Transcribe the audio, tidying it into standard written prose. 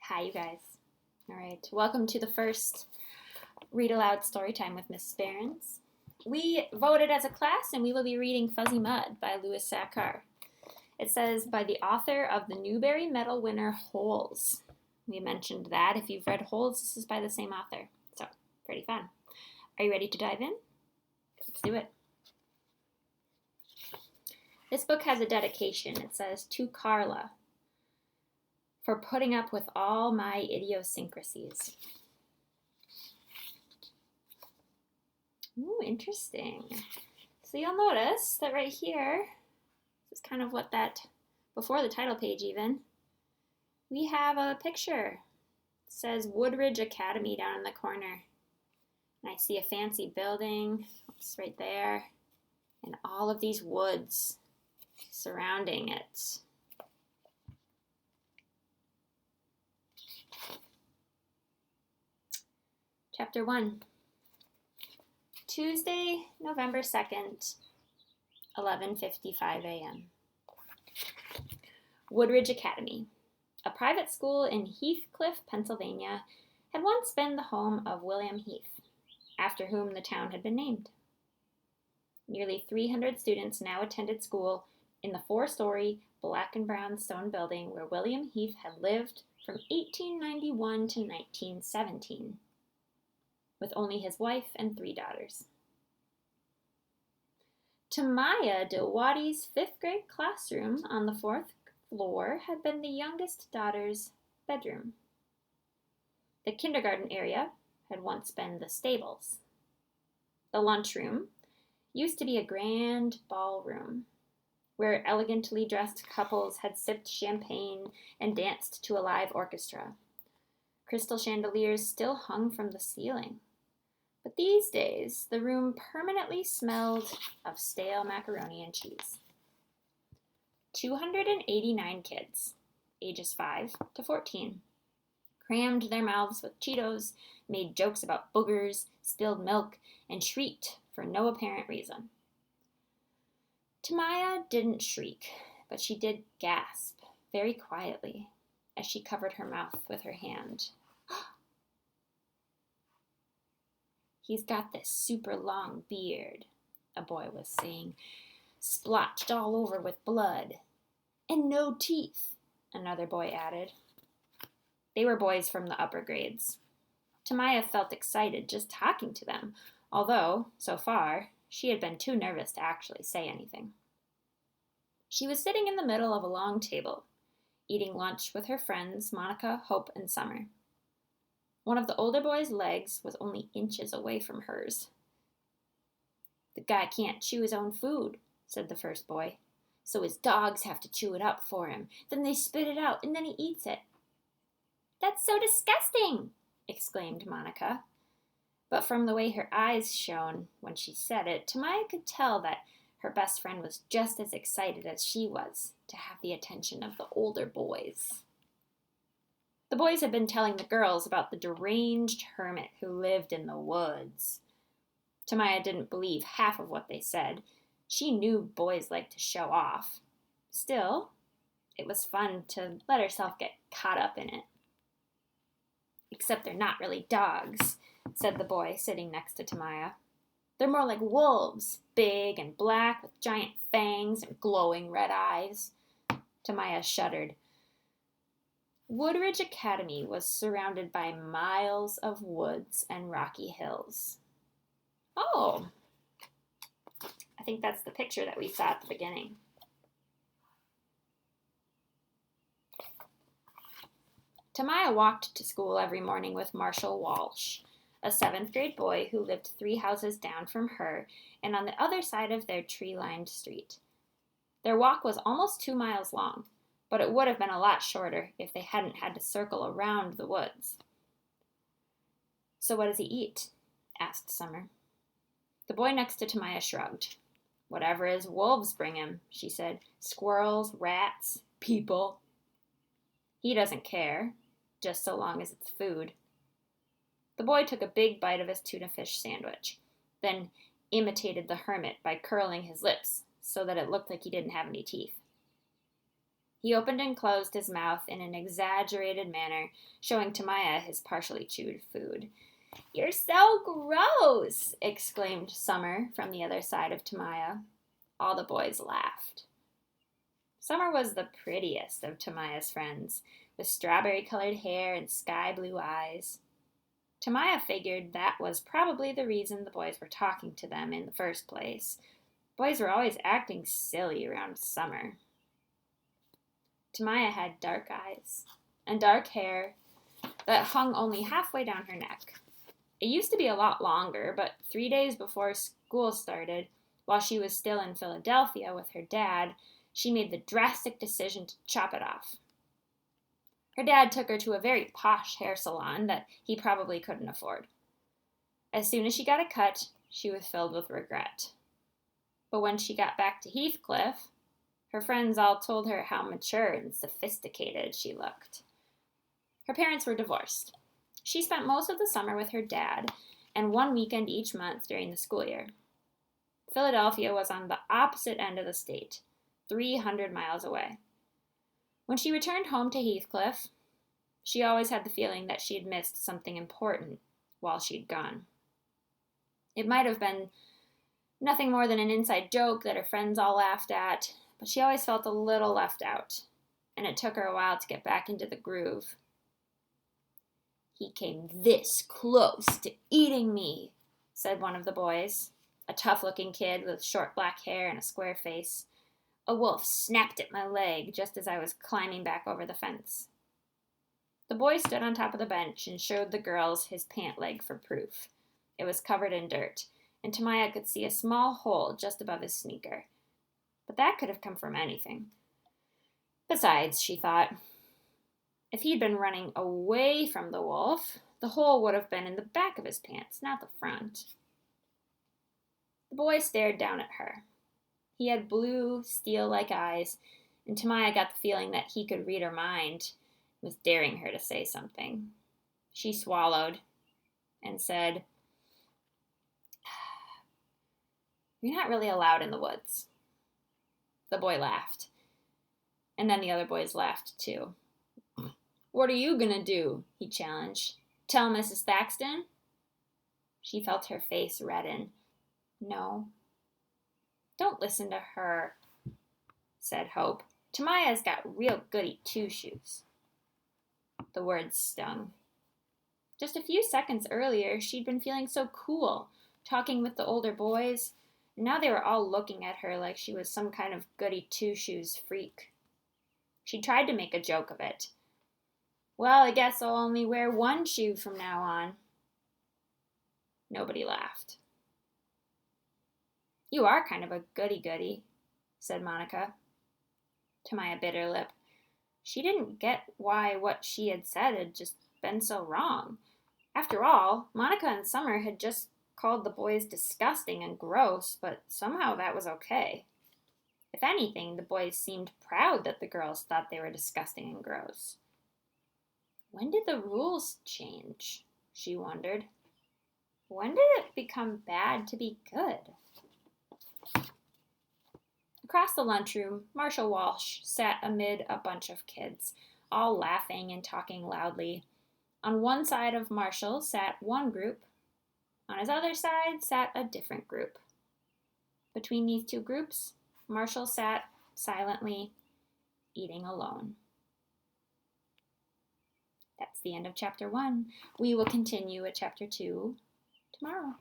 Hi, you guys. All right, welcome to the first Read Aloud Storytime with Miss Behrens. We voted as a class and we will be reading Fuzzy Mud by Louis Sachar. It says, by the author of the Newbery Medal winner, Holes. We mentioned that. If you've read Holes, this is by the same author. So, pretty fun. Are you ready to dive in? Let's do it. This book has a dedication. It says, to Carla, for putting up with all my idiosyncrasies. Ooh, interesting. So you'll notice that right here, this is kind of what that, before the title page even, we have a picture. It says Woodridge Academy down in the corner. And I see a fancy building, it's right there, and all of these woods surrounding it. Chapter 1. Tuesday, November 2nd, 11:55 a.m. Woodridge Academy, a private school in Heathcliff, Pennsylvania, had once been the home of William Heath, after whom the town had been named. Nearly 300 students now attended school in the four-story black and brown stone building where William Heath had lived from 1891 to 1917. With only his wife and 3 daughters. Tamaya Dilwadi's 5th grade classroom on the 4th floor had been the youngest daughter's bedroom. The kindergarten area had once been the stables. The lunchroom used to be a grand ballroom where elegantly dressed couples had sipped champagne and danced to a live orchestra. Crystal chandeliers still hung from the ceiling. But these days, the room permanently smelled of stale macaroni and cheese. 289 kids, ages 5 to 14, crammed their mouths with Cheetos, made jokes about boogers, spilled milk, and shrieked for no apparent reason. Tamaya didn't shriek, but she did gasp very quietly as she covered her mouth with her hand. He's got this super long beard, a boy was saying, splotched all over with blood. And no teeth, another boy added. They were boys from the upper grades. Tamaya felt excited just talking to them, although, so far, she had been too nervous to actually say anything. She was sitting in the middle of a long table, eating lunch with her friends Monica, Hope, and Summer. One of the older boy's legs was only inches away from hers. The guy can't chew his own food, said the first boy, so his dogs have to chew it up for him. Then they spit it out, and then he eats it. That's so disgusting, exclaimed Monica. But from the way her eyes shone when she said it, Tamaya could tell that her best friend was just as excited as she was to have the attention of the older boys. The boys had been telling the girls about the deranged hermit who lived in the woods. Tamaya didn't believe half of what they said. She knew boys liked to show off. Still, it was fun to let herself get caught up in it. Except they're not really dogs, said the boy sitting next to Tamaya. They're more like wolves, big and black with giant fangs and glowing red eyes. Tamaya shuddered. Woodridge Academy was surrounded by miles of woods and rocky hills. Oh, I think that's the picture that we saw at the beginning. Tamaya walked to school every morning with Marshall Walsh, a 7th grade boy who lived 3 houses down from her and on the other side of their tree-lined street. Their walk was almost 2 miles long, but it would have been a lot shorter if they hadn't had to circle around the woods. So what does he eat? Asked Summer. The boy next to Tamaya shrugged. Whatever his wolves bring him, she said. Squirrels, rats, people. He doesn't care, just so long as it's food. The boy took a big bite of his tuna fish sandwich, then imitated the hermit by curling his lips so that it looked like he didn't have any teeth. He opened and closed his mouth in an exaggerated manner, showing Tamaya his partially chewed food. "You're so gross!" exclaimed Summer from the other side of Tamaya. All the boys laughed. Summer was the prettiest of Tamaya's friends, with strawberry-colored hair and sky-blue eyes. Tamaya figured that was probably the reason the boys were talking to them in the first place. Boys were always acting silly around Summer. Tamaya had dark eyes and dark hair that hung only halfway down her neck. It used to be a lot longer, but 3 days before school started, while she was still in Philadelphia with her dad, she made the drastic decision to chop it off. Her dad took her to a very posh hair salon that he probably couldn't afford. As soon as she got it cut, she was filled with regret. But when she got back to Heathcliff, her friends all told her how mature and sophisticated she looked. Her parents were divorced. She spent most of the summer with her dad and 1 weekend each month during the school year. Philadelphia was on the opposite end of the state, 300 miles away. When she returned home to Heathcliff, she always had the feeling that she had missed something important while she'd gone. It might have been nothing more than an inside joke that her friends all laughed at, but she always felt a little left out, and it took her a while to get back into the groove. "He came this close to eating me," said one of the boys, a tough-looking kid with short black hair and a square face. "A wolf snapped at my leg just as I was climbing back over the fence." The boy stood on top of the bench and showed the girls his pant leg for proof. It was covered in dirt, and Tamaya could see a small hole just above his sneaker. But that could have come from anything. Besides, she thought, if he'd been running away from the wolf, the hole would have been in the back of his pants, not the front. The boy stared down at her. He had blue, steel-like eyes, and Tamaya got the feeling that he could read her mind and was daring her to say something. She swallowed and said, "You're not really allowed in the woods." The boy laughed, and then the other boys laughed too. "What are you gonna do?" he challenged. "Tell Mrs. Thaxton?" She felt her face redden. "No." "Don't listen to her," said Hope. "Tamaya's got real goody two-shoes." The words stung. Just a few seconds earlier, she'd been feeling so cool, talking with the older boys, and now they were all looking at her like she was some kind of goody two-shoes freak. She tried to make a joke of it. "Well, I guess I'll only wear one shoe from now on." Nobody laughed. "You are kind of a goody-goody," said Monica. Tamaya bit her lip. She didn't get why what she had said had just been so wrong. After all, Monica and Summer had just called the boys disgusting and gross, but somehow that was okay. If anything, the boys seemed proud that the girls thought they were disgusting and gross. When did the rules change? She wondered. When did it become bad to be good? Across the lunchroom, Marshall Walsh sat amid a bunch of kids, all laughing and talking loudly. On one side of Marshall sat one group. On his other side sat a different group. Between these two groups, Marshall sat silently, eating alone. That's the end of chapter 1. We will continue at chapter 2 tomorrow.